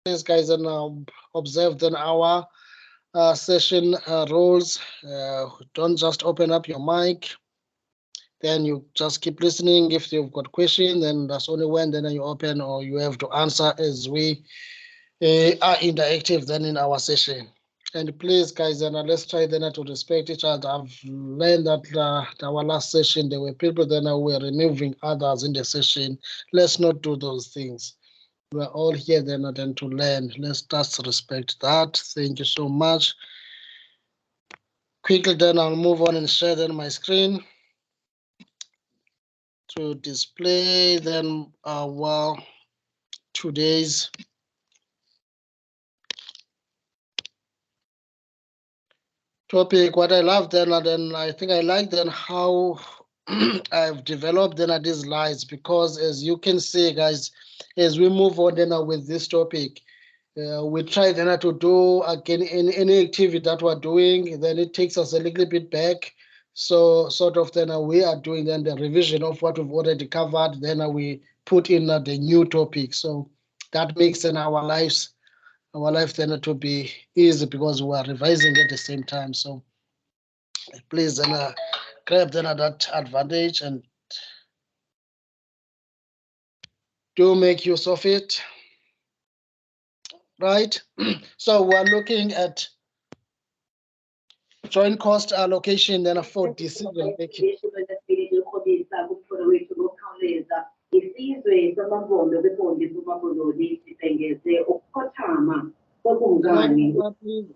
Please, guys, and observe then our session rules. Don't just open up your mic. Then you just keep listening. If you've got question, then that's only when then you open or you have to answer as we are interactive then in our session. And please, guys, and let's try then to respect each other. I've learned that our last session there were people then were removing others in the session. Let's not do those things. We're all here then to learn. Let's just respect that. Thank you so much. Quickly then I'll move on and share then my screen to display then our today's topic. What I love then, and then I think I like then how I've developed then these slides, because as you can see, guys, as we move on then with this topic, we try then to do again in any activity that we're doing, then it takes us a little bit back. So sort of then we are doing then the revision of what we've already covered, then we put in the new topic. So that makes then our life then to be easy, because we are revising at the same time. So please then grab then that advantage and do make use of it. Right? So we're looking at joint cost allocation then for decision making.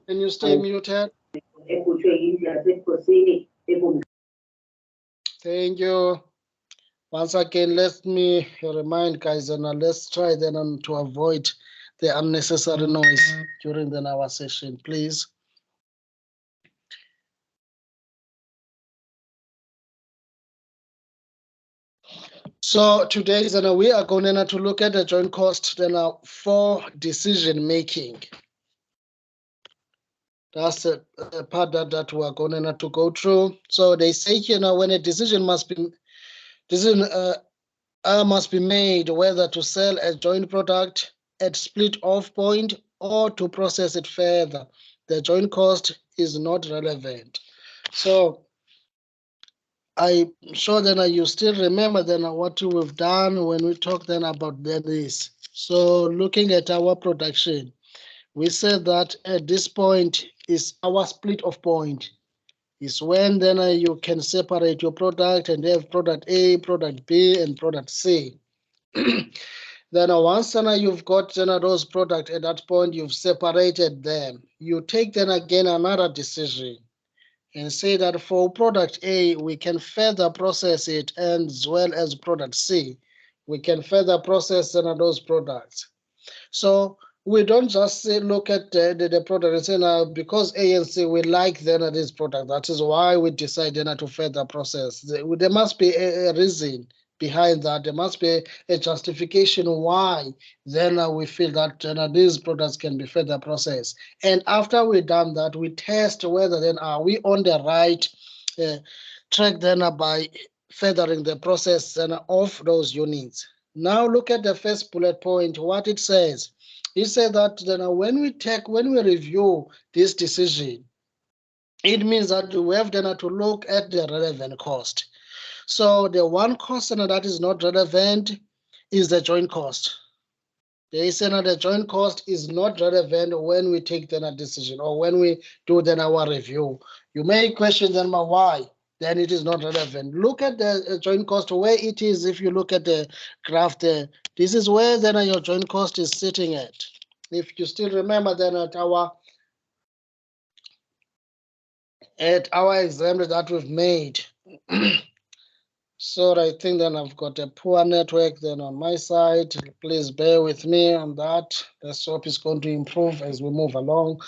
Can you stay muted? Thank you. Once again, let me remind guys, and let's try then to avoid the unnecessary noise during our session, please. So today we are going to look at the joint cost then for decision making. That's a part that we're going to go through. So they say here now, when a decision must be made whether to sell a joint product at split off point or to process it further, the joint cost is not relevant. So I'm sure then you still remember then what we've done when we talked then about this. So looking at our production, we said that at this point is our split off point. Is when then you can separate your product and have product A, product B, and product C. Then once you've got those products at that point, you've separated them. You take then again another decision and say that for product A, we can further process it, and as well as product C, we can further process those products. So we don't just say, look at the product and say, now because A and C, we like this product. That is why we decided to further process. There must be a reason behind that. There must be a justification why then we feel that these products can be further processed. And after we've done that, we test whether then are we on the right track then by furthering the process of those units. Now look at the first bullet point, what it says. It said that when we review this decision, it means that we have to look at the relevant cost. So the one cost that is not relevant is the joint cost. They say that the joint cost is not relevant when we take a decision or when we do our review. You may question then why. Then it is not relevant. Look at the joint cost where it is. If you look at the graph there, this is where then your joint cost is sitting at. If you still remember then at our example that we've made. So I think then I've got a poor network then on my side. Please bear with me on that. Let's hope it's going to improve as we move along.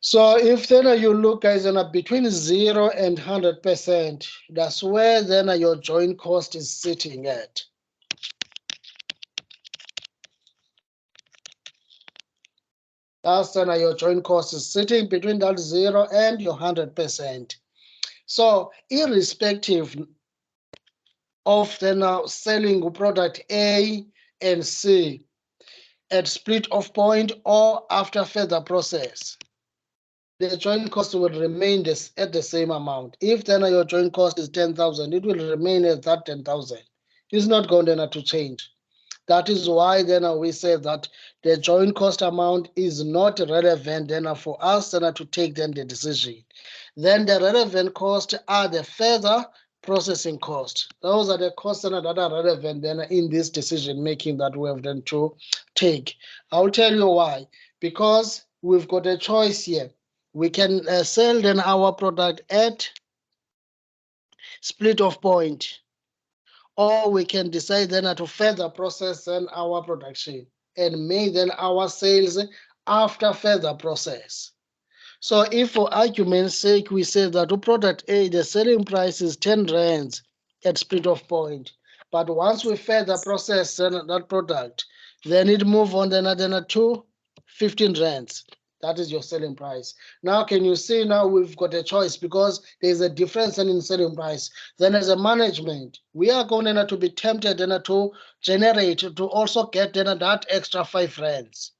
So if then you look guys between 0 and 100%, that's where then your joint cost is sitting at. That's then your joint cost is sitting between that 0 and your 100%. So irrespective of then selling product A and C, at split off point or after further process, the joint cost will remain at the same amount. If then your joint cost is 10,000, it will remain at that 10,000. It's not going to change. That is why then we say that the joint cost amount is not relevant then for us then to take then the decision. Then the relevant costs are the further processing costs. Those are the costs that are relevant then in this decision making that we have then to take. I'll tell you why. Because we've got a choice here. We can sell then our product at split off point, or we can decide then to further process then our production and make then our sales after further process. So if for argument's sake we say that to product A, the selling price is 10 rands at split off point, but once we further process that product, then it move on then to 15 rands. That is your selling price. Now, can you see now we've got a choice because there's a difference in selling price. Then as a management, we are going to be tempted to generate, to also get that extra 5 rands.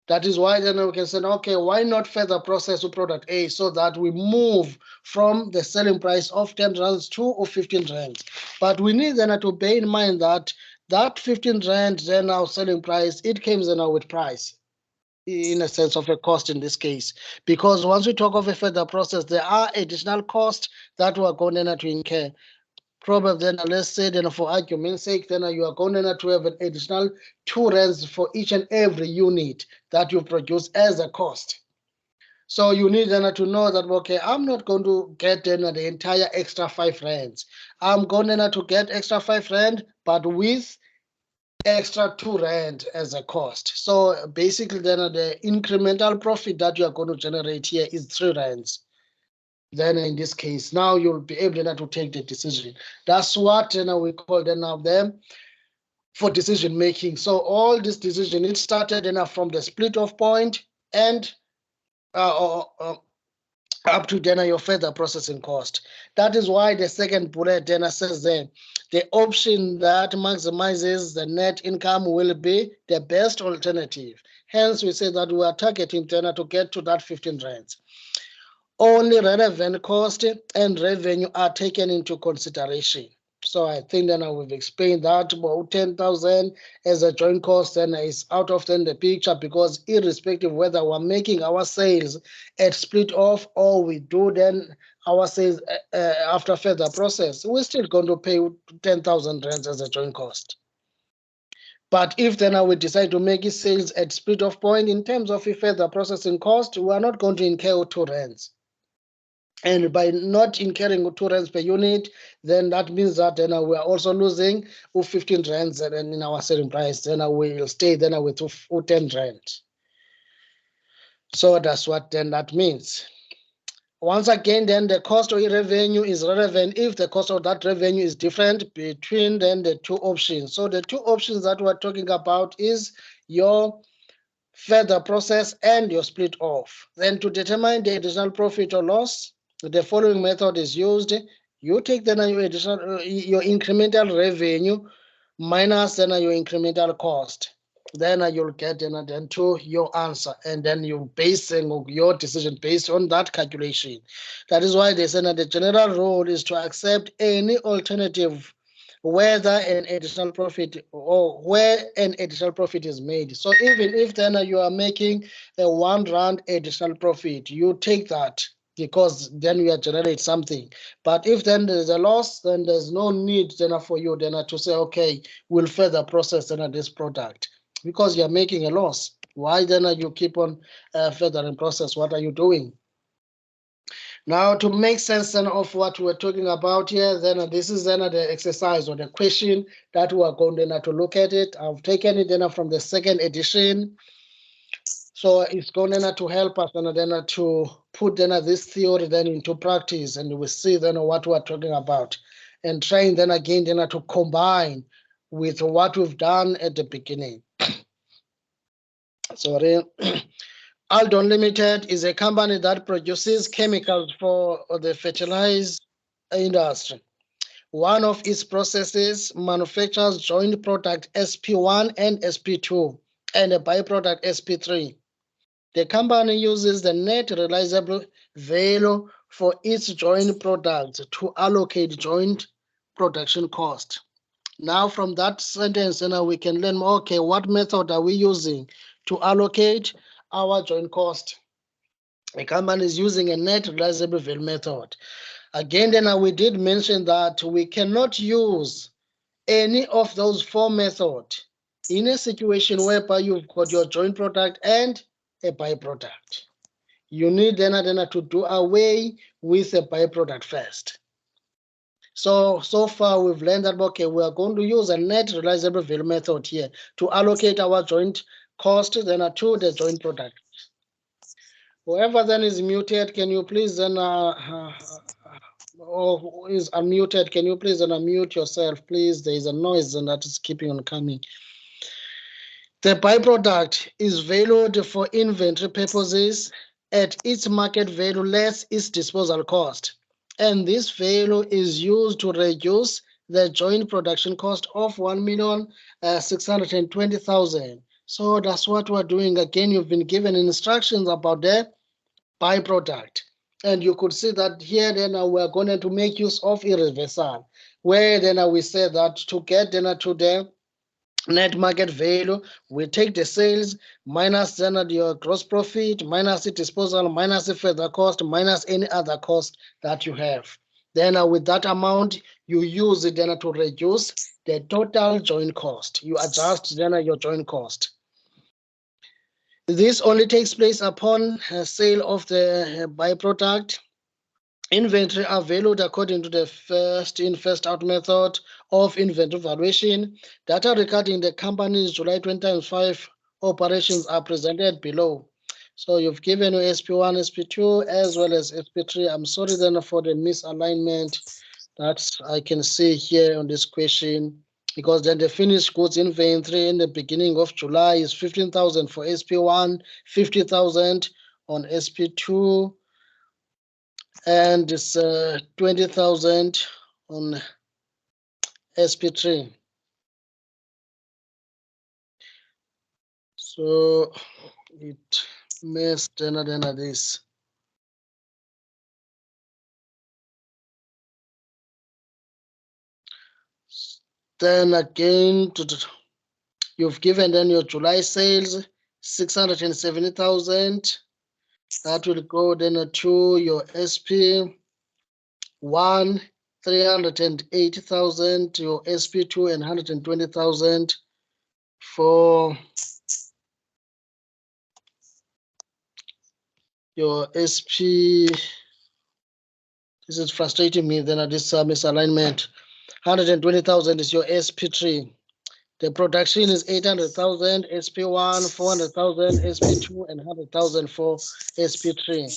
That is why then we can say, okay, why not further process to product A so that we move from the selling price of 10 rands to 15 rands. But we need then to bear in mind that that 15 rand then our selling price, it comes then with price, in a sense of a cost in this case. Because once we talk of a further process, there are additional costs that we are going to incur. Probably then let's say then for argument's sake, then you are going to have an additional 2 rands for each and every unit that you produce as a cost. So you need then to know that, okay, I'm not going to get then the entire extra 5 rands. I'm going to get extra 5 rand, but with extra 2 rand as a cost. So basically then the incremental profit that you are going to generate here is 3 rands. Then in this case, now you'll be able to take the decision. That's what we call them for decision making. So all this decision, it started from the split off point and up to your further processing cost. That is why the second bullet says there, the option that maximizes the net income will be the best alternative. Hence, we say that we are targeting to get to that 15 rands. Only relevant cost and revenue are taken into consideration. So I think we've explained that about 10,000 as a joint cost is out of the picture, because irrespective whether we're making our sales at split off or we do then our sales after further process, we're still going to pay 10,000 rands as a joint cost. But if we decide to make it sales at split off point, in terms of a further processing cost, we are not going to incur 2 rands. And by not incurring 2 rands per unit, then that means that we are also losing 15 rands in our selling price. Then we'll stay with 10 rand. So that's what then that means. Once again, then the cost of revenue is relevant if the cost of that revenue is different between then the 2 options. So the 2 options that we're talking about is your further process and your split off. Then to determine the additional profit or loss, the following method is used. You take then your incremental revenue minus then your incremental cost. Then you'll get then to your answer, and then you base your decision based on that calculation. That is why they say that the general rule is to accept any alternative whether an additional profit or where an additional profit is made. So even if then you are making a 1 rand additional profit, you take that, because then you are generate something. But if then there's a loss, then there's no need then for you then to say, okay, we'll further process then this product, because you're making a loss. Why then you keep on furthering process? What are you doing? Now, to make sense of what we're talking about here, then this is then the exercise or the question that we are going to look at it. I've taken it then from the 2nd edition. So it's going to help us then to put then this theory then into practice, and we see then what we're talking about, and trying then again then to combine with what we've done at the beginning. Sorry. Aldon Limited is a company that produces chemicals for the fertilizer industry. one of its processes manufactures joint product SP1 and SP2 and a byproduct SP3. The company uses the net realizable value for its joint products to allocate joint production cost. Now from that sentence, we can learn, okay, what method are we using to allocate our joint cost? The company is using a net realizable value method. Again, then we did mention that we cannot use any of those four methods in a situation whereby you've got your joint product and a byproduct. You need then to do away with a byproduct first. So far we've learned that, okay, we are going to use a net realizable value method here to allocate our joint cost then to the joint product. Whoever then is muted, can you please then or who is unmuted, can you please unmute yourself, please? There is a noise and that is keeping on coming. The byproduct is valued for inventory purposes at its market value less its disposal cost. And this value is used to reduce the joint production cost of 1,620,000. So that's what we're doing. Again, you've been given instructions about the byproduct. And you could see that here then we're going to make use of a reversal, where then we say that to get then to the net market value, we take the sales minus then your gross profit, minus the disposal, minus the further cost, minus any other cost that you have. Then with that amount, you use it then to reduce the total joint cost. You adjust then your joint cost. This only takes place upon sale of the byproduct. Inventory are valued according to the first in, first out method of inventory valuation. Data regarding the company's July 2025 operations are presented below. So you've given your SP1, SP2, as well as SP3. I'm sorry then for the misalignment that I can see here on this question, because then the finished goods inventory in the beginning of July is 15,000 for SP1, 50,000 on SP2, and it's 20,000 on SP3. So it messed another this. Then again, you've given then your July sales 670,000. That will go then to your SP1 380,000, your SP2 and 120,000 for your SP. This is frustrating me. Then this misalignment. 120,000 is your SP3. The production is 800,000, SP1, 400,000, SP2, and 100,000 for SP3.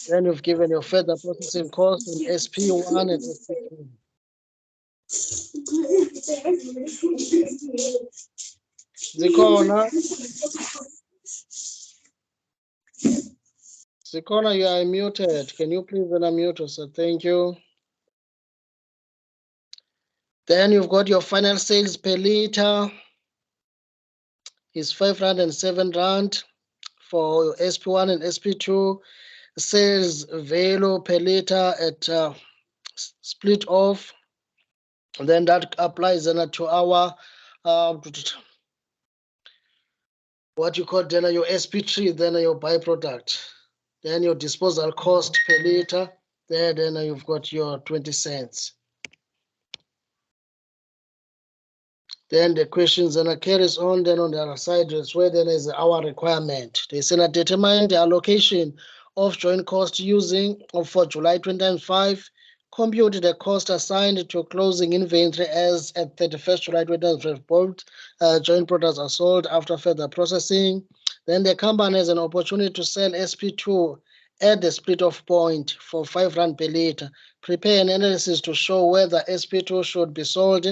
Then you've given your further processing cost in SP1 and SP2. Zikona, you are muted. Can you please unmute yourself? Thank you. Then you've got your final sales per liter is 507 rand for your SP1 and SP2. Sales value per liter at split off. And then that applies then to our what you call then your SP3, then your byproduct, then your disposal cost per liter. There, then you've got your 20 cents. Then the questions then carries on. Then on the other side is where then is our requirement. They say that determine the allocation of joint cost using for July 2025. Compute the cost assigned to closing inventory as at 31st July 2025. Both joint products are sold after further processing. Then the company has an opportunity to sell SP2 at the split off point for 5 rand per liter. Prepare an analysis to show whether SP2 should be sold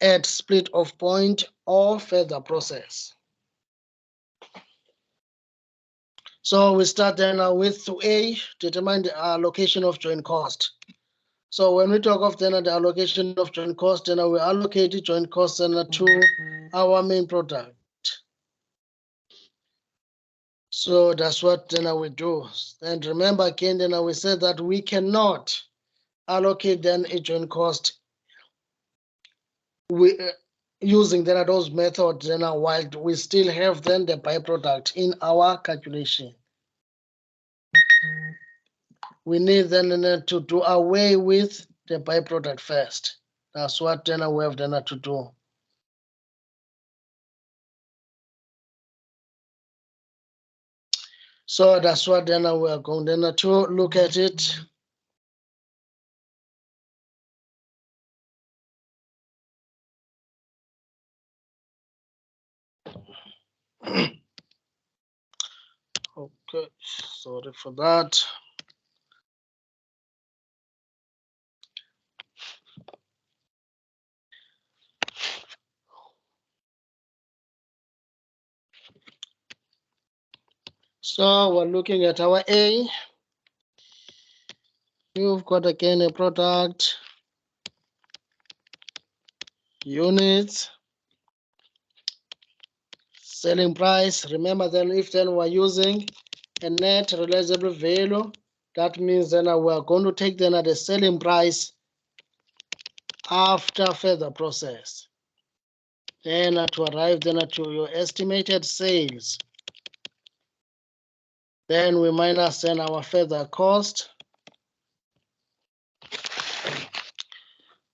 at split off point or further process. So we start then with A, determine the allocation of joint cost. So when we talk of then the allocation of joint cost, then we allocate joint cost then to our main product. So that's what then we do. And remember again, then we said that we cannot allocate then a joint cost using then those methods then while we still have then the byproduct in our calculation. We need then to do away with the byproduct first. That's what then we have then to do. So that's what then we are going then to look at it. Okay, sorry for that. So we're looking at our A. You've got again a product, units, selling price. Remember then if then we're using a net realizable value, that means then we're going to take then the selling price after further process. Then to arrive then to your estimated sales. Then we minus then our further cost.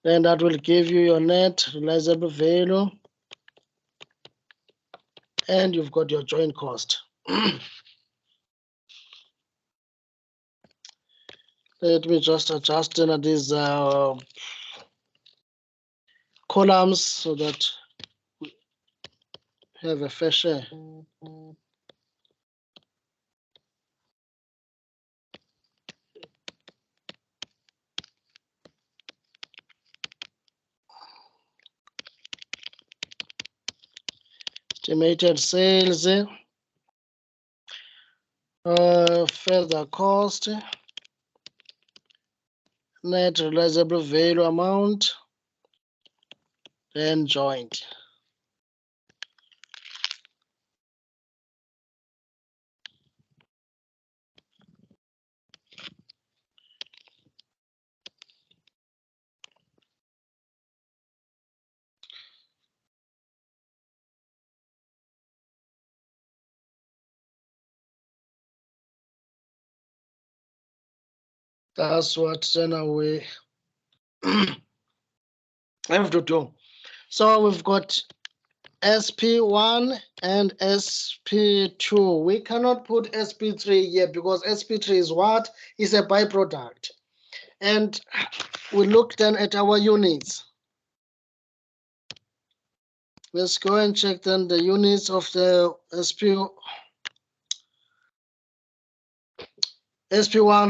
Then that will give you your net realizable value. And you've got your joint cost. Let me just adjust these columns so that we have a fair share. Estimated sales, further cost, net realizable value amount, then joint. That's what then we have to do. So we've got SP1 and SP2. We cannot put SP3 here because SP3 is what? Is a byproduct. And we look then at our units. Let's go and check then the units of the SP1.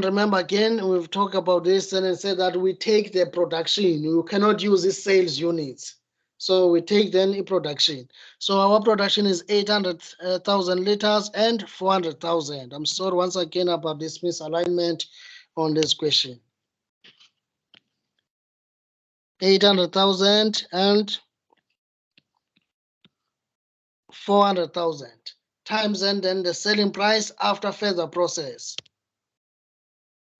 Remember again, we've talked about this and said that we take the production. You cannot use the sales units. So we take then a production. So our production is 800,000 liters and 400,000. I'm sorry once again about this misalignment on this question. 800,000 and 400,000 times and then the selling price after further process.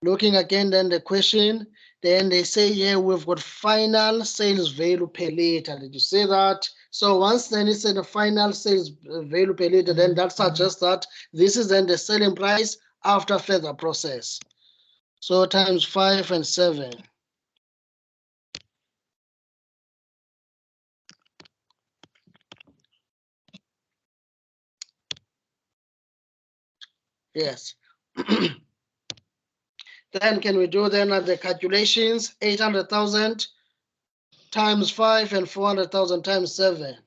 Looking again then the question, then they say here we've got final sales value per liter. Did you say that? So once then it's the final sales value per liter, then that suggests that this is then the selling price after further process. So times 5 and 7. Yes. Then can we do then the calculations? 800,000 times 5 and 400,000 times 7.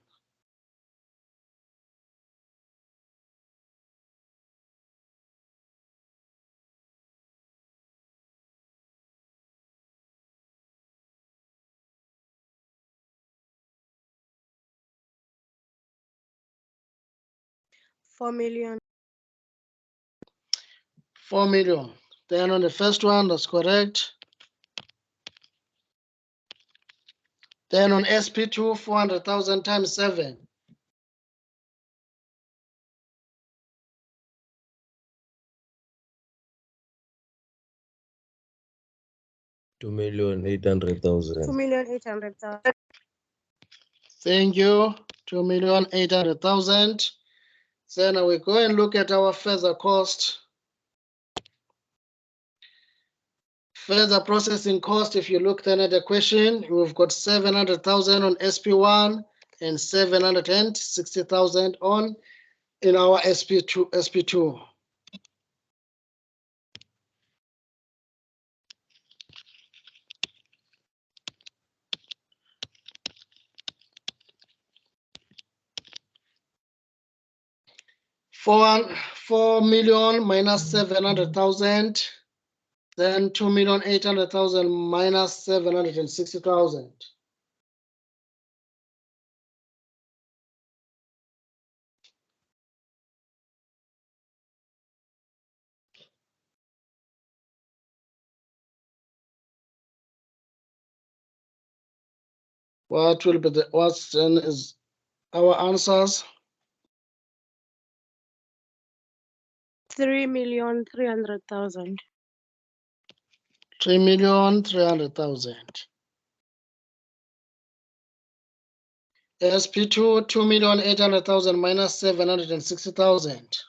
$4 million. 4 million. Then on the first one, that's correct. Then on SP2, 400,000 times 7. 2,800,000. 2,800,000. Thank you. 2,800,000. Then we go and look at our further cost. Further processing cost, if you look then at the question, we've got 700,000 on SP1 and 760,000 on in our SP2. Four million minus 700,000, then 2,800,000 minus 760,000. What will be what then is our answers? 3,300,000. 3,300,000. SP2, 2,800,000 minus 760,000.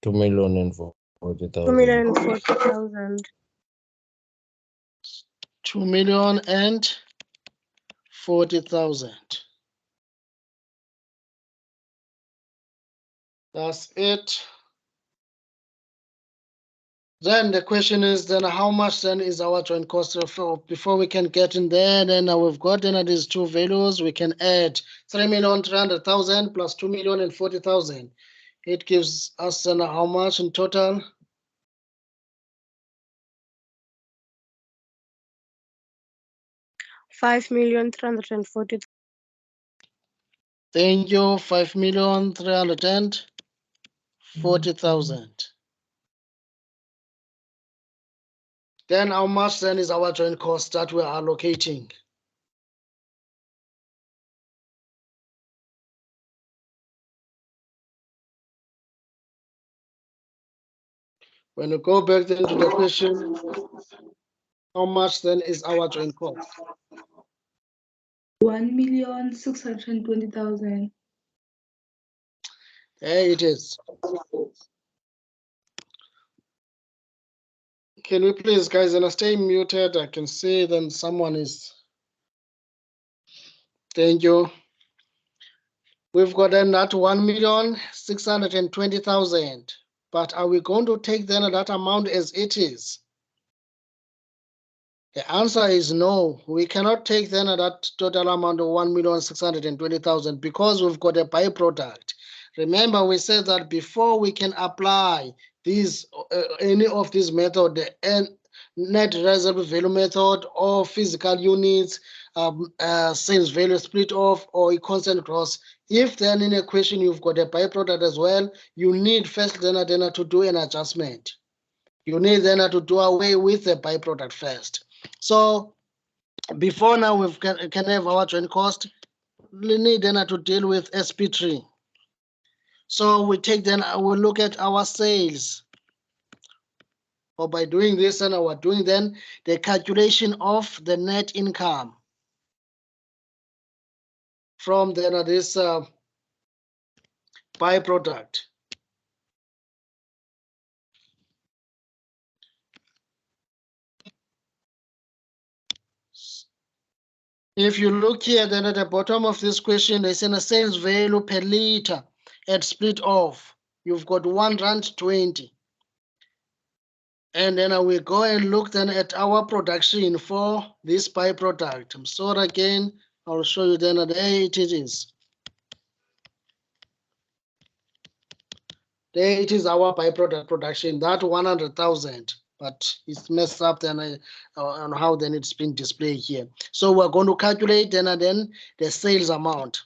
2,040,000. 2,040,000. 2,040,000. That's it. Then the question is, then how much then is our joint cost before we can get in there? Then we've got these two values. We can add 3,300,000 plus 2,040,000. It gives us then how much in total? 5,340,000. Thank you. 5,340,000. Then how much then is our joint cost that we are allocating? When you go back then to the question, how much then is our joint cost? 1,620,000. There it is. Can we please, guys, and stay muted? I can see then someone is. Thank you. We've got then that 1,620,000. But are we going to take then that amount as it is? The answer is no. We cannot take then that total amount of 1,620,000 because we've got a byproduct. Remember, we said that before we can apply these any of these method, the net reserve value method or physical units, sales value split off or constant gross. If then in a question you've got a byproduct as well, you need first then to do an adjustment. You need then to do away with the byproduct first. So before now we can have our joint cost, we need then to deal with SP3. So we take then we'll look at our sales. Or by doing this, and we're doing then the calculation of the net income from then this byproduct. If you look here, then at the bottom of this question, there's a sales value per liter at split off. You've got R1.20. And then I will go and look then at our production for this byproduct. I'm sorry again, I'll show you then there it is. There it is our byproduct production, that 100,000, but it's messed up then on how then it's been displayed here. So we're going to calculate then the sales amount.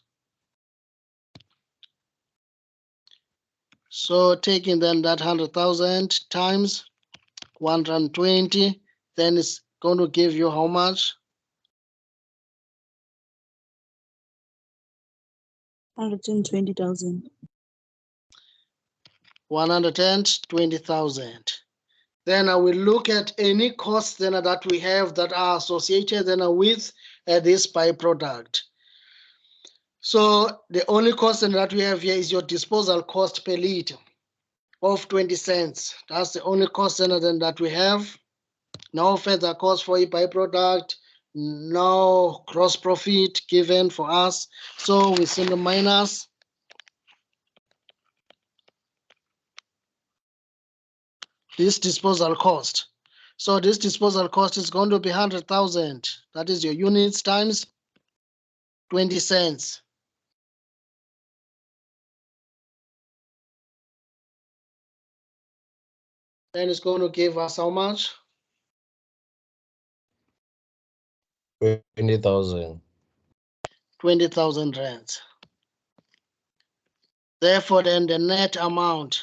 So taking then that 100,000 times 120, then it's going to give you how much? 120,000. 120,000. Then I will look at any costs then that we have that are associated then with this byproduct. So the only cost then that we have here is your disposal cost per liter of 20 cents. That's the only cost then that we have. No further cost for a byproduct, no gross profit given for us. So we send a minus this disposal cost. So this disposal cost is going to be 100,000. That is your units times 20 cents. Then it's going to give us how much? 20,000. 20,000 rands. Therefore, then the net amount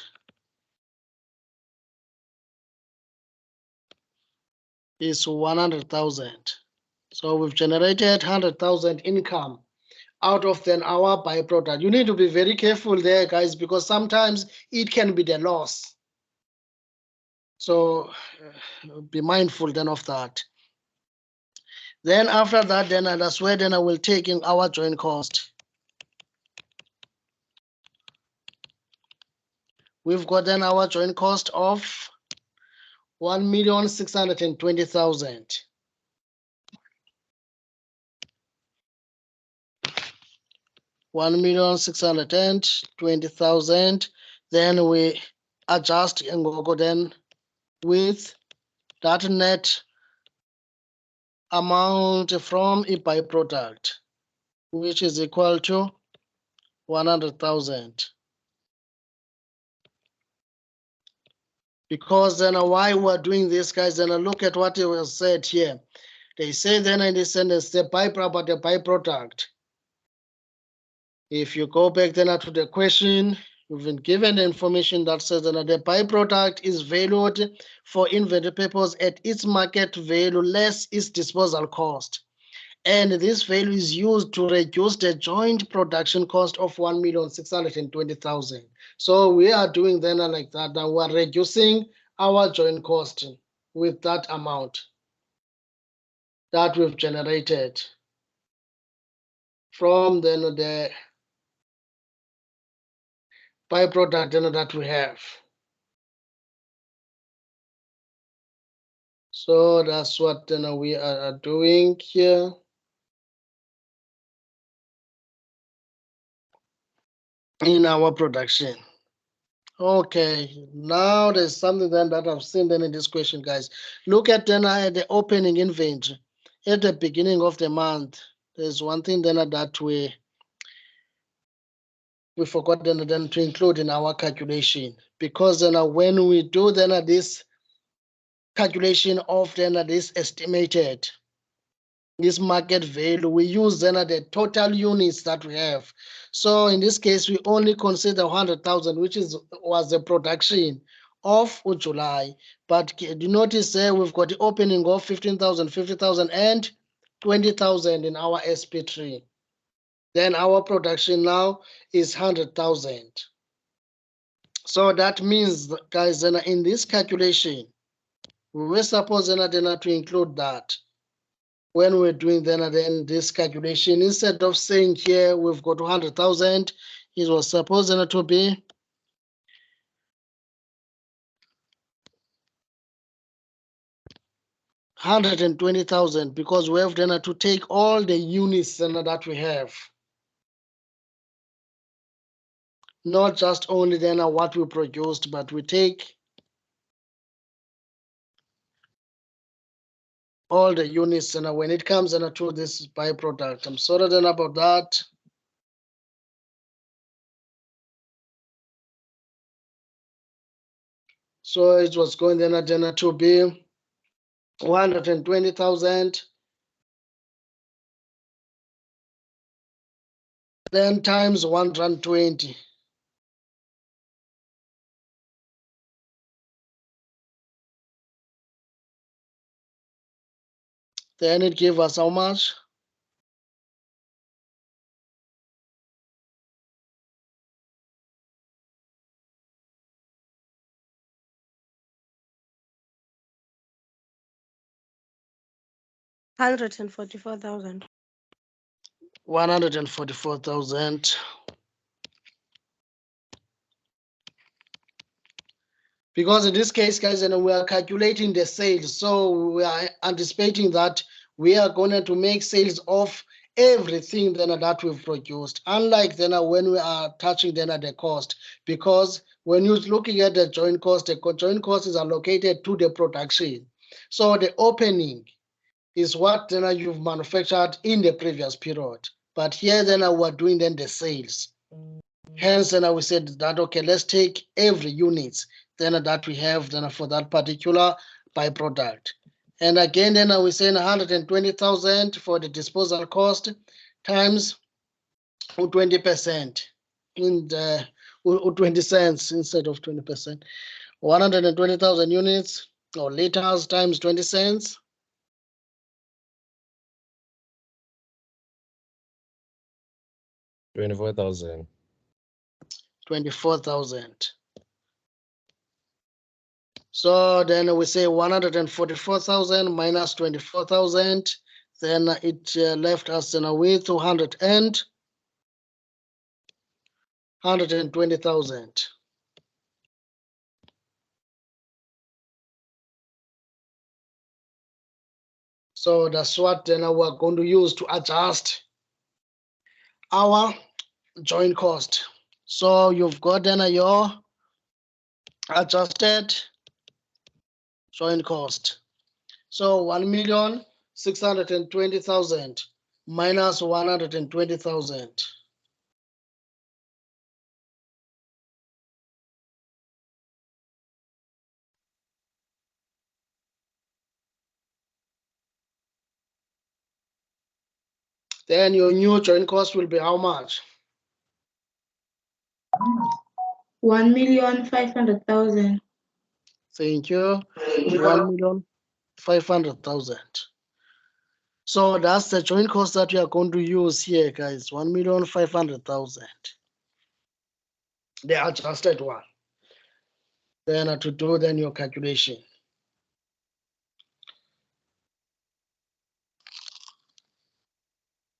is 100,000. So we've generated 100,000 income out of then our byproduct. You need to be very careful there, guys, because sometimes it can be the loss. So be mindful then of that. Then after that, then that's where then I will take in our joint cost. We've got then our joint cost of 1,620,000. 1,620,000. Then we adjust and go then with that net amount from a byproduct, which is equal to 100,000. Because then why we're doing this, guys, then look at what it was said here. They say then in this sentence, the byproduct. If you go back then to the question, you've been given the information that says that the byproduct is valued for inventory purpose at its market value less its disposal cost. And this value is used to reduce the joint production cost of 1,620,000. So we are doing then like that. Now we're reducing our joint cost with that amount that we've generated from then the byproduct then that we have. So that's what then we are doing here. In our production. Okay, now there's something then that I've seen then in this question, guys. Look at then the opening inventory at the beginning of the month. There's one thing then that we forgot then to include in our calculation, because then when we do then this calculation of then this estimated this market value, we use then the total units that we have. So in this case, we only consider 100,000, which was the production of July. But you notice there we've got the opening of 15,000, 50,000, and 20,000 in our SP3. Then our production now is 100,000. So that means, guys, then in this calculation, we were supposed then to include that. When we're doing then this calculation, instead of saying here we've got 100,000, it was supposed to be 120,000, because we have then to take all the units that we have, not just only then what we produced, but we take all the units and when it comes to this byproduct. I'm sorry then about that. So it was going then to be 120,000. Then times 120. Then it gives us how much? $144,000. 144,000. Because in this case, guys, and we are calculating the sales. So we are anticipating that we are going to make sales of everything then that we've produced. Unlike then when we are touching then at the cost, because when you're looking at the joint cost, the joint cost is allocated to the production. So the opening is what then you've manufactured in the previous period. But here then we're doing then the sales. Hence, then we said that, okay, let's take every unit then that we have then for that particular byproduct. And again, then we say 120,000 for the disposal cost times 20% in the 20 cents instead of 20%. 120,000 units or liters times 20 cents. 24,000. 24,000. So then we say 144,000 minus 24,000. Then it left us in a way 120,000. So that's what then we're going to use to adjust our joint cost. So you've got then your adjusted joint cost. So 1,620,000 minus 120,000. Then your new joint cost will be how much? 1,500,000. Thank you. 1,500,000. So that's the joint cost that we are going to use here, guys. 1,500,000. The adjusted one. Then to do then your calculation.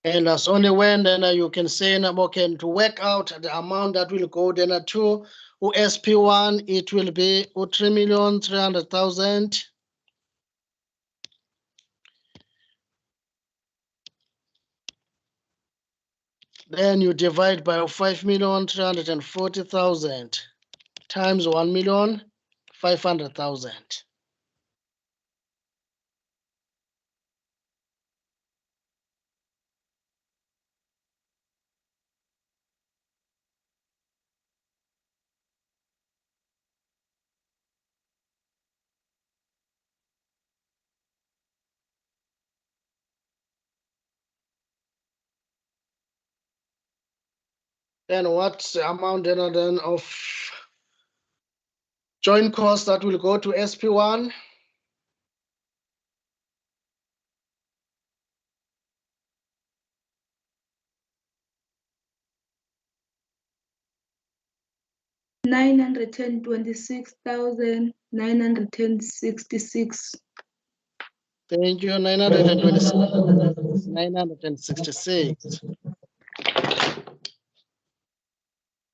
And that's only when then you can say, okay, to work out the amount that will go then to USP1, it will be 3,300,000. Then you divide by 5,340,000 times 1,500,000. Then what's the amount then of joint cost that will go to SP1? $926,966. Thank you, 966.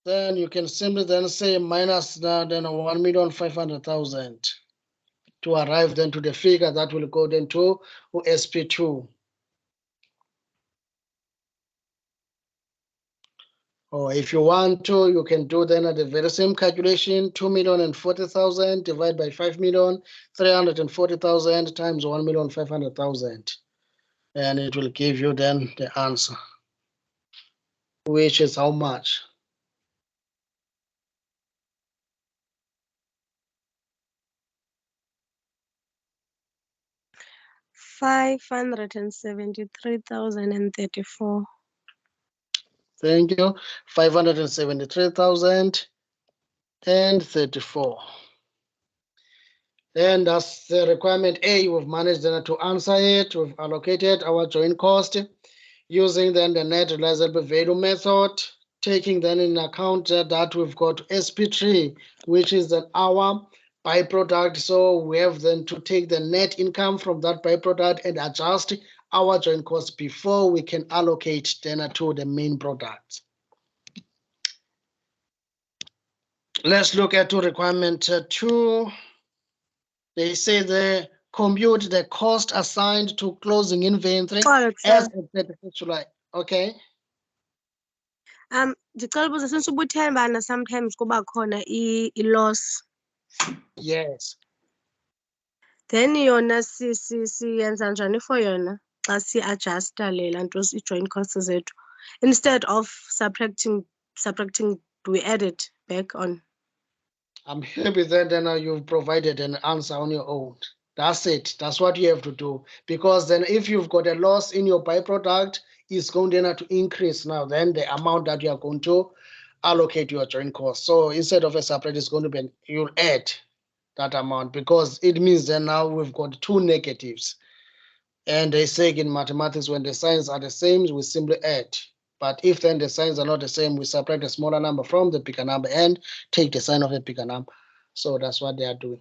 Then you can simply then say minus then 1,500,000 to arrive then to the figure that will go then to SP2. Or if you want to, you can do then the very same calculation, 2,040,000 divided by 5,340,000 times 1,500,000. And it will give you then the answer, which is how much? $573,034. Thank you. 573,034. Then that's the requirement A. We've managed then to answer it. We've allocated our joint cost using then the net realizable value method, taking then in account that we've got SP3, which is then our byproduct. So we have then to take the net income from that byproduct and adjust our joint cost before we can allocate then to the main product. Let's look at requirement 2. They say the compute the cost assigned to closing inventory Xolo, as sir. at 31st July. Okay. Ndicela ubuza since ubuthembana sometimes kuba khona i-loss. Yes. Then yona siyenza njani for yona xa si-adjusta lela nto i-joint costs zethu. Instead of subtracting, do we add it back on? I'm happy that then you've provided an answer on your own. That's it. That's what you have to do. Because then if you've got a loss in your byproduct, it's going then to increase now. Then the amount that you are going to allocate your joint cost. So instead of a separate, it's going to be, you'll add that amount because it means then now we've got two negatives. And they say in mathematics, when the signs are the same, we simply add. But if then the signs are not the same, we subtract a smaller number from the bigger number and take the sign of the bigger number. So that's what they are doing.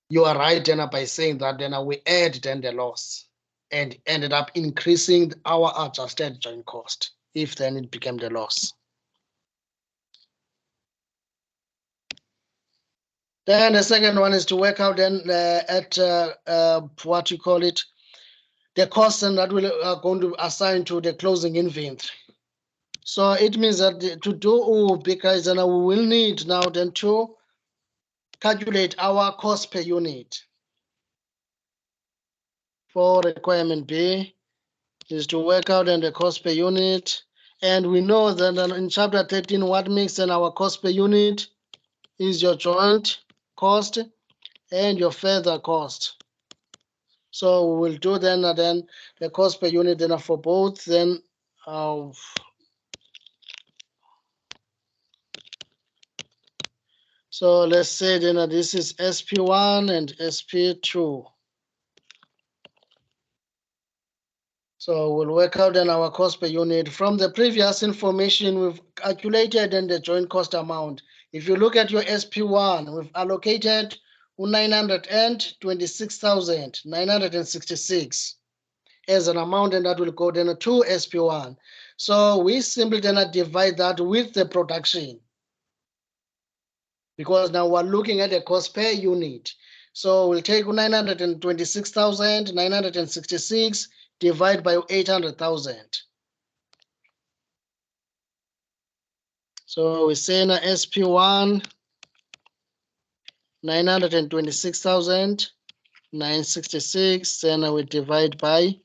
You are right, then, by saying that then we add then the loss and ended up increasing our adjusted joint cost if then it became the loss. Then the second one is to work out then at what you call it, the costs that we are going to assign to the closing inventory. So it means that to do because then we will need now then to calculate our cost per unit. For requirement B is to work out then the cost per unit. And we know that in chapter 13, what makes then our cost per unit is your joint cost and your further cost. So we will do then the cost per unit then for both then so let's say then this is SP1 and SP2. So we'll work out then our cost per unit. From the previous information, we've calculated then the joint cost amount. If you look at your SP1, we've allocated 926,966 as an amount, and that will go then to SP1. So we simply then divide that with the production, because now we're looking at the cost per unit. So we'll take 926,966 divide by 800,000. So we say now SP1 926,966, then we divide by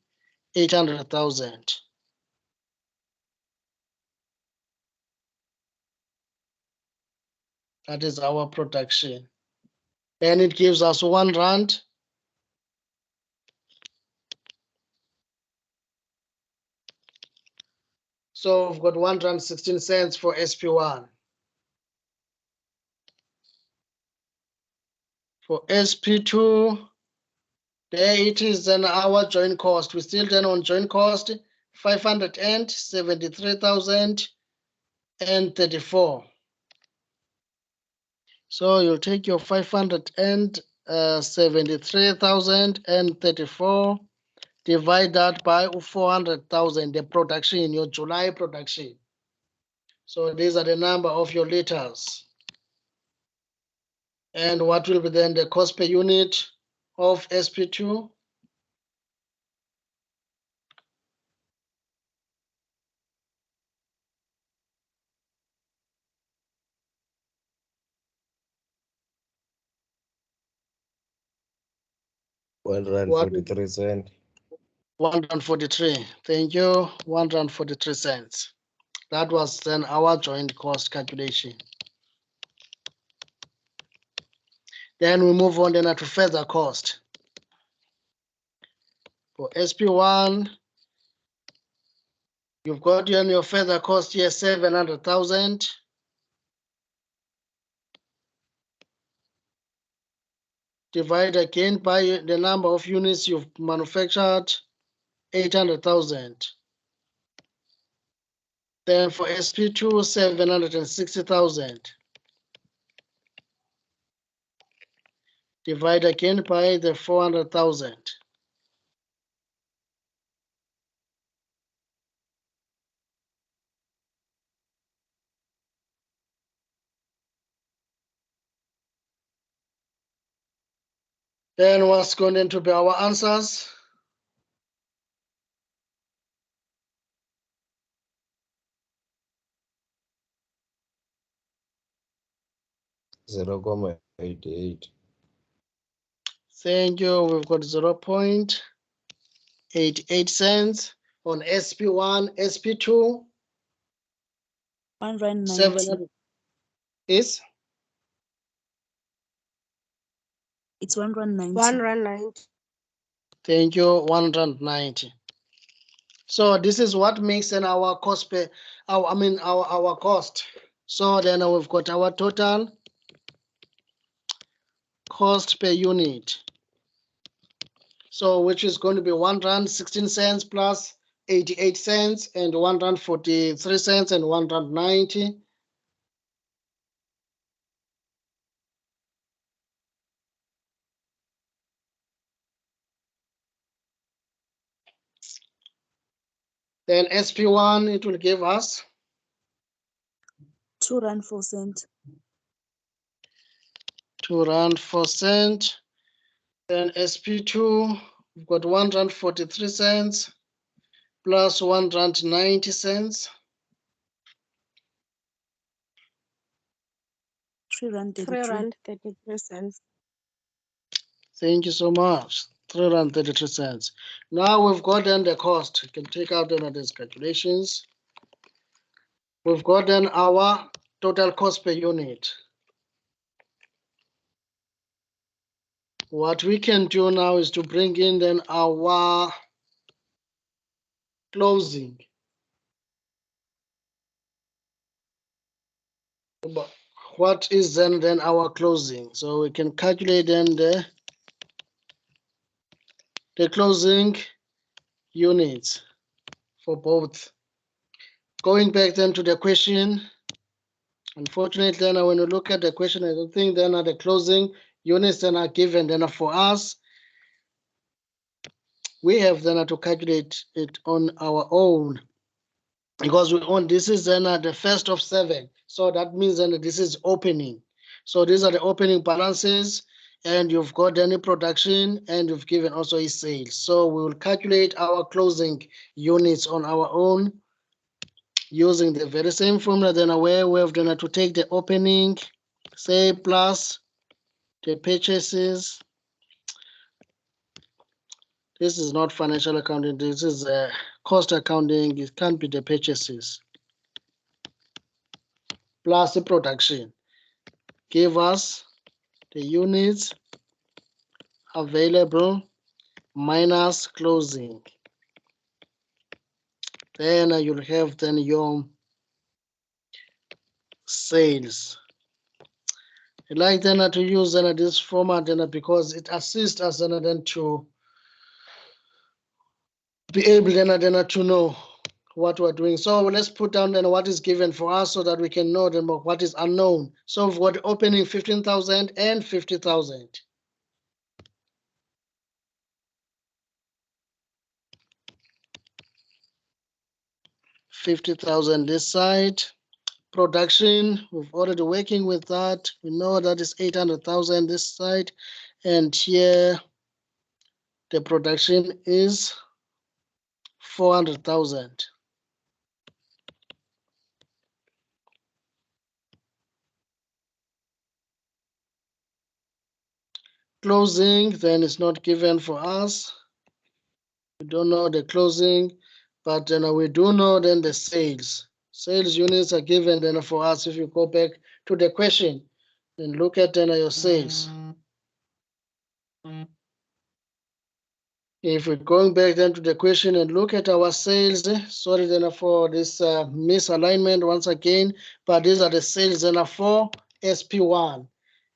800,000. That is our production. And it gives us 1 rand. So we've got 1 rand 16 cents for SP1. For SP2, there it is then our joint cost. We still then on joint cost 573,034. So you'll take your 573,034, divide that by 400,000, the production in your July production. So these are the number of your liters. And what will be then the cost per unit of SP2? $1.43. 143. Thank you. 143 cents. That was then our joint cost calculation. Then we move on then to further cost. For SP1, you've got your further cost here 700,000. Divide again by the number of units you've manufactured, 800,000. Then for SP2, 760,000. Divide again by the 400,000. Then what's going to be our answers? Zero comma 88. Thank you. We've got 0.88 cents on SP1, SP2. 1 rand 90. 700 is It's 1 rand 90. 1 rand 90. thank you, 190. So this is what makes in our cost per our cost. So then we've got our total cost per unit. So which is going to be 1 rand 16 cents plus 88 cents and 1 rand 43 cents and 1 rand 90. Then SP1, it will give us 2 rand 4 cent. 2 rand 4 cent. Then SP2, we've got 1 rand 43 cents plus 1 rand 90 cents. 3 rand 3 33. rand 33 cents. Thank you so much. 3 rand 33 cents. Now we've got then the cost. You can take out then these calculations. We've got then our total cost per unit. What we can do now is to bring in then our closing. What is then our closing? So we can calculate then the closing units for both. Going back then to the question, unfortunately, then when you look at the question, I don't think then the closing units then are given then for us. We have then to calculate it on our own because we own this is then the first of 7. So that means then this is opening. So these are the opening balances, and you've got any production, and you've given also a sales. So we will calculate our closing units on our own using the very same formula then where we have done to take the opening, say plus the purchases. This is not financial accounting, this is cost accounting. It can't be the purchases. Plus the production. Give us the units available minus closing. Then you'll have then your sales. I like then to use then this format then because it assists us then to be able then to know what we're doing. So let's put down then what is given for us so that we can know then what is unknown. So we've got opening 15,000 and 50,000. 50,000 this side. Production, we've already working with that. We know that is 800,000 this side. And here the production is 400,000. Closing then is not given for us. We don't know the closing, but then we do know then the sales. Sales units are given then for us. If you go back to the question and look at then your sales. If we're going back then to the question and look at our sales, sorry then for this misalignment once again, but these are the sales then for SP1.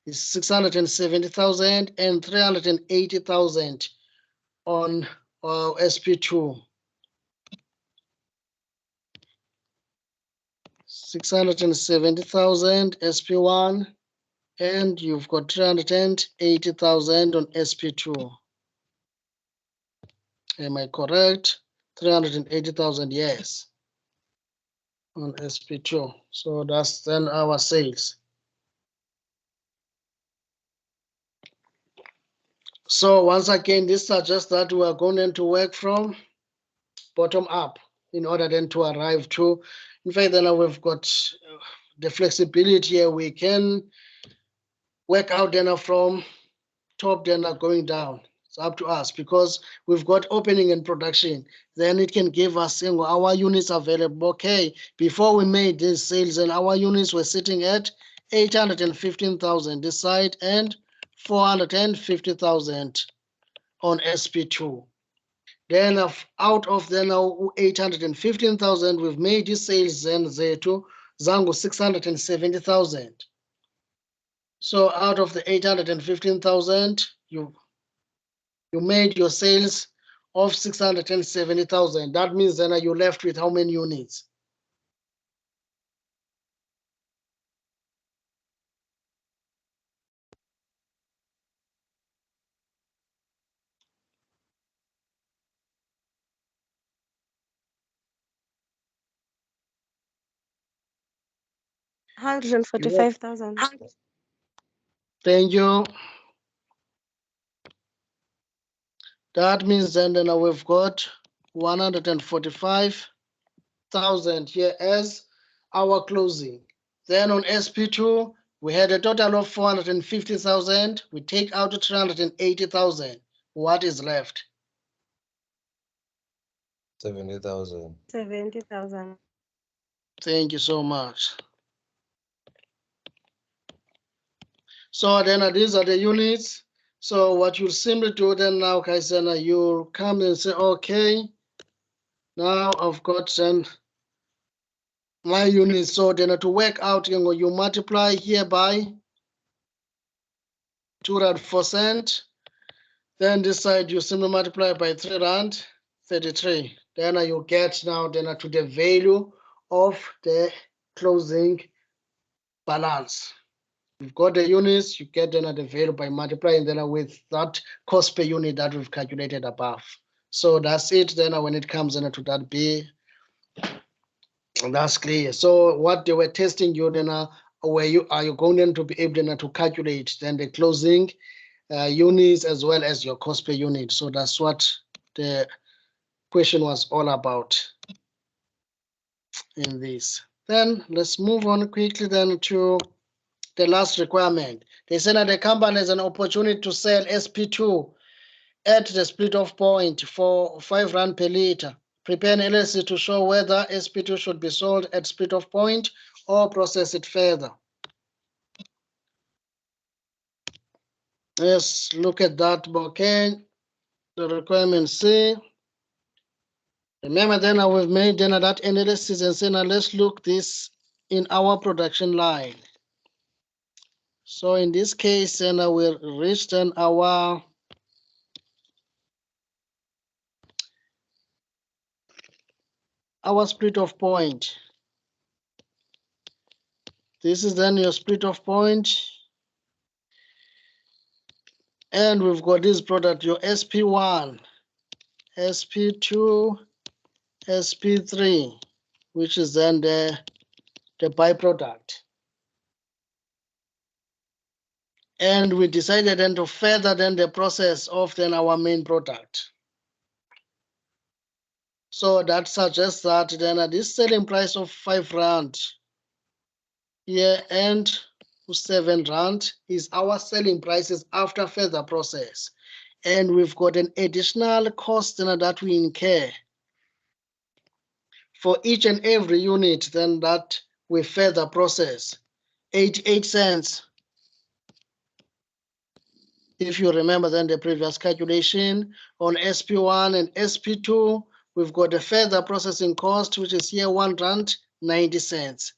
is 670,000 and 380,000 on SP2. 670,000 SP1, and you've got 380,000 on SP2. Am I correct? 380,000, yes, on SP2. So that's then our sales. So once again, this suggests that we are going to work from bottom up in order then to arrive to, in fact, then we've got the flexibility here. We can work out then from top then going down. It's up to us because we've got opening and production. Then it can give us our units available. Okay, before we made these sales and our units were sitting at 815,000 this side and 450,000 on SP2. Then out of then 815,000, we've made these sales then to Zango 670,000. So out of the 815,000, you made your sales of 670,000. That means then you're left with how many units? $145,000. Thank you. That means then we've got 145,000 here as our closing. Then on SP2, we had a total of 450,000. We take out 380,000. What is left? 70,000. 70,000. Thank you so much. So then these are the units. So what you'll simply do then now, guys, then you'll come and say, okay, now I've got then my units. So then to work out, you multiply here by 204 cents. Then this side you simply multiply by 3 rand 33. Then you get now then to the value of the closing balance. You've got the units, you get then the value by multiplying then with that cost per unit that we've calculated above. So that's it then when it comes then to that B. That's clear. So what they were testing you then where you are you going then to be able then to calculate then the closing units as well as your cost per unit. So that's what the question was all about in this. Then let's move on quickly then to the last requirement. They said that the company has an opportunity to sell SP2 at the split off point for 5 rand per liter. Prepare an LLC to show whether SP2 should be sold at split off point or process it further. Let's look at that. Okay, the requirement C. Remember then we've made then that analysis and say now let's look this in our production line. So in this case then we'll reach then our split off point. This is then your split off point. And we've got this product, your SP1, SP2, SP3, which is then the byproduct. And we decided then to further then the process of then our main product. So that suggests that then this selling price of 5 rand here and 7 rand is our selling prices after further process. And we've got an additional cost then that we incur for each and every unit then that we further process, 88 cents. If you remember then the previous calculation on SP1 and SP2, we've got a further processing cost, which is here 1 rand 90 cents.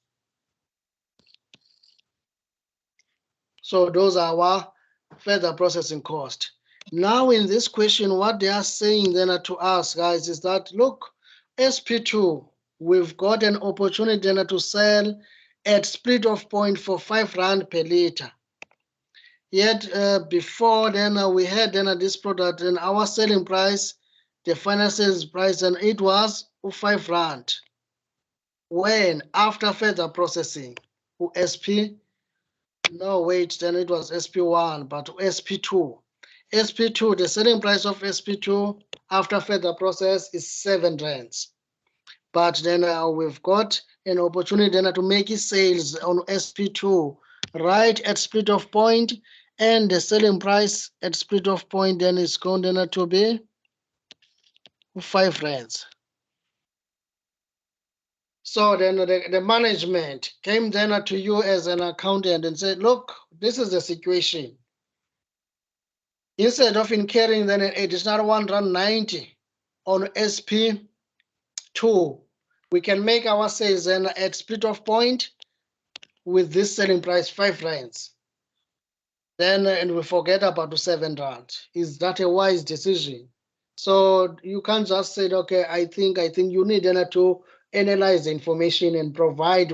So those are our further processing cost. Now in this question, what they are saying then to us, guys, is that, look, SP2, we've got an opportunity then to sell at split off point for 5 rand per liter. Yet before then we had then this product and our selling price, the final sales price, and it was 5 rand. When after further processing, SP, no wait, then it was SP1, but SP2. SP2, the selling price of SP2 after further process is 7 rands. But then we've got an opportunity then to make it sales on SP2 right at split off point, and the selling price at split off point then is going then to be 5 rands. So then the management came then to you as an accountant and said, look, this is the situation. Instead of incurring then an additional 1.90 rand on SP2, we can make our sales then at split off point with this selling price 5 rands. Then and we forget about the 7 rand. Is that a wise decision? So you can't just say, okay, I think you need then to analyze the information and provide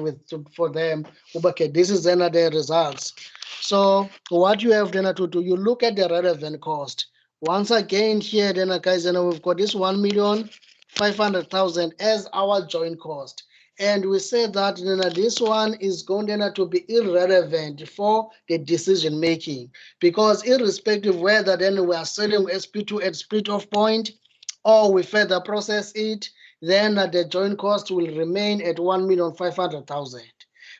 for them. Okay, this is then the results. So what you have then to do, you look at the relevant cost. Once again here, then guys, then we've got this 1,500,000 as our joint cost. And we say that this one is going to be irrelevant for the decision making, because irrespective whether then we are selling SP2 at split off point or we further process it, then the joint cost will remain at 1,500,000.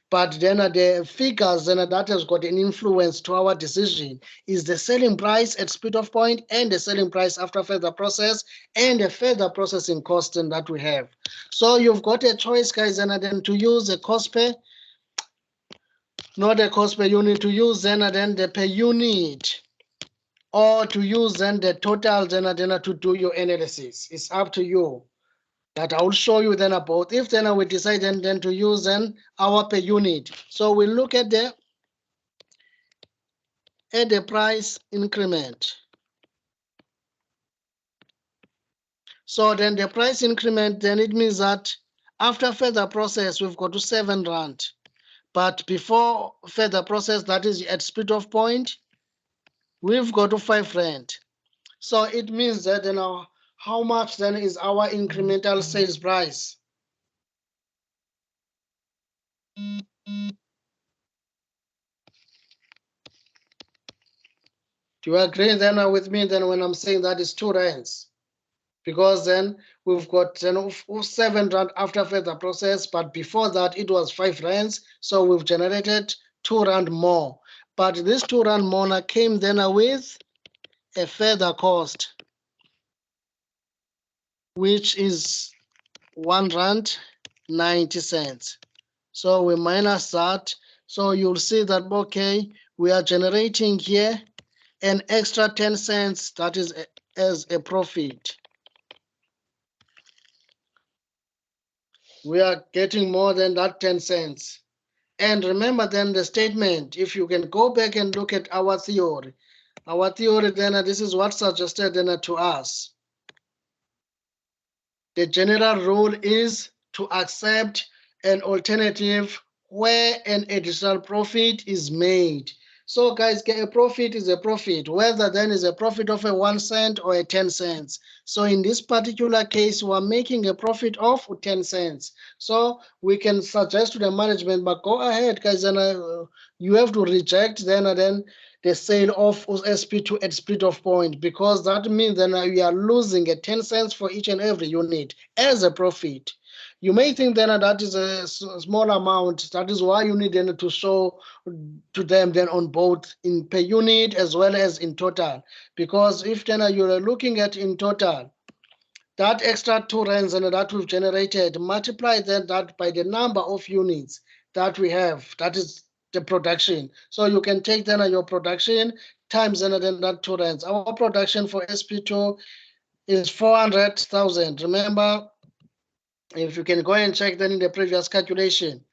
But then the figures then that has got an influence to our decision is the selling price at split off point and the selling price after further process and the further processing cost that we have. So you've got a choice, guys, and then to use the cost per, not the cost per unit, to use then the per unit, or to use then the total then to do your analysis. It's up to you. That I will show you then about if then we decide then to use then our per unit. So we look at the price increment. So then the price increment, then it means that after further process we've got to 7 rand, but before further process, that is at split off point, we've got to 5 rand. So it means that how much then is our incremental sales price? Do you agree then with me then when I'm saying that is 2 rands? Because then we've got 7 rand after further process, but before that it was 5 rands, so we've generated 2 rand more. But this 2 rand more came then with a further cost, which is 1.90 rand. So we minus that. So you'll see that, okay, we are generating here an extra 10 cents, that is as a profit. We are getting more than that 10 cents. And remember then the statement, if you can go back and look at our theory then this is what suggested then to us. The general rule is to accept an alternative where an additional profit is made. So guys, a profit is a profit, whether then is a profit of a 1 cent or a 10 cents. So in this particular case, we're making a profit of 10 cents. So we can suggest to the management, but go ahead, guys, and you have to reject then the sale of SP2 at split off point, because that means then we are losing a 10 cents for each and every unit as a profit. You may think then that is a small amount. That is why you need then to show to them then on both in per unit as well as in total. Because if then you're looking at in total, that extra 2 rands and that we've generated, multiply that by the number of units that we have. That is the production. So you can take then your production times then that 2 rands. Our production for SP2 is 400,000. Remember, if you can go and check then in the previous calculation,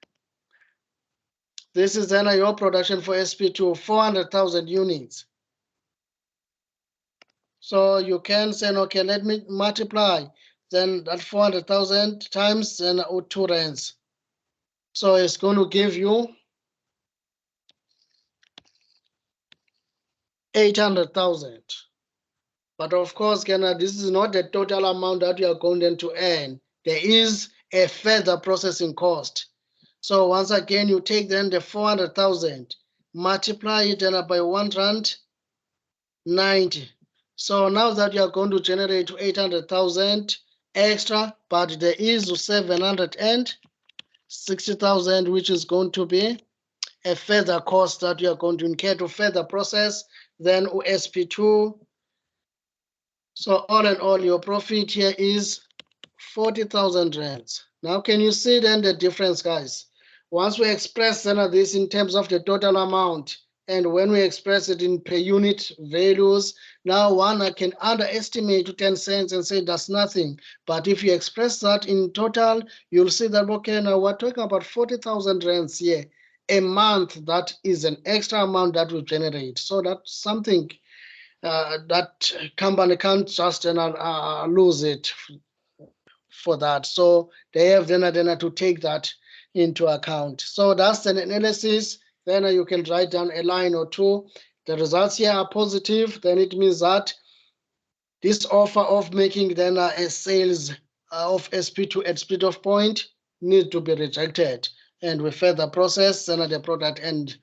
This is then your production for SP2, 400,000 units. So you can say, okay, let me multiply then that 400,000 times then 2 rands. So it's going to give you 800,000. But of course, this is not the total amount that you are going then to earn. There is a further processing cost. So once again, you take then the 400,000, multiply it then by 1 rand 90. So now that you are going to generate 800,000 extra, but there is 760,000, which is going to be a further cost that you are going to incur to further process, then SP2. So all in all, your profit here is 40,000 rands. Now, can you see then the difference, guys? Once we express then this in terms of the total amount, and when we express it in per unit values, now one can underestimate to 10 cents and say that's nothing. But if you express that in total, you'll see that, okay, now we're talking about 40,000 rands here a month. That is an extra amount that will generate. So that's something that company can't just lose it for that. So they have then to take that into account. So that's an analysis. Then you can write down a line or two. The results here are positive. Then it means that this offer of making then a sales of SP2 at split off point needs to be rejected. And we further process then the product and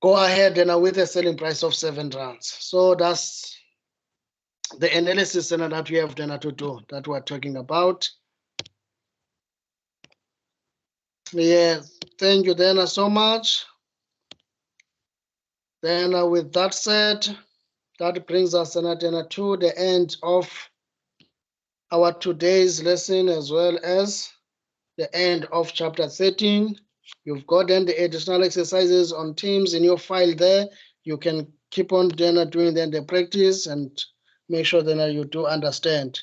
go ahead and with a selling price of 7 rands. So that's the analysis that we have then to do that we're talking about. Yes, thank you then so much. Then with that said, that brings us to the end of our today's lesson, as well as the end of chapter 13. You've got then the additional exercises on Teams in your file there. You can keep on then doing then the practice and make sure that you do understand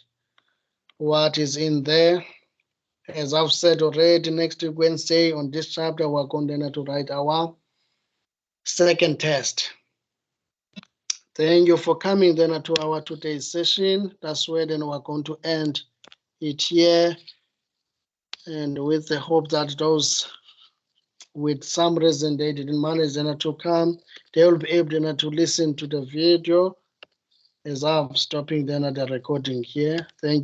what is in there. As I've said already, next week, Wednesday, on this chapter, we're going to write our second test. Thank you for coming then to our today's session. That's where then we're going to end it here. And with the hope that those with some reason they didn't manage then to come, they will be able then to listen to the video as I'm stopping then at the recording here. Thank you.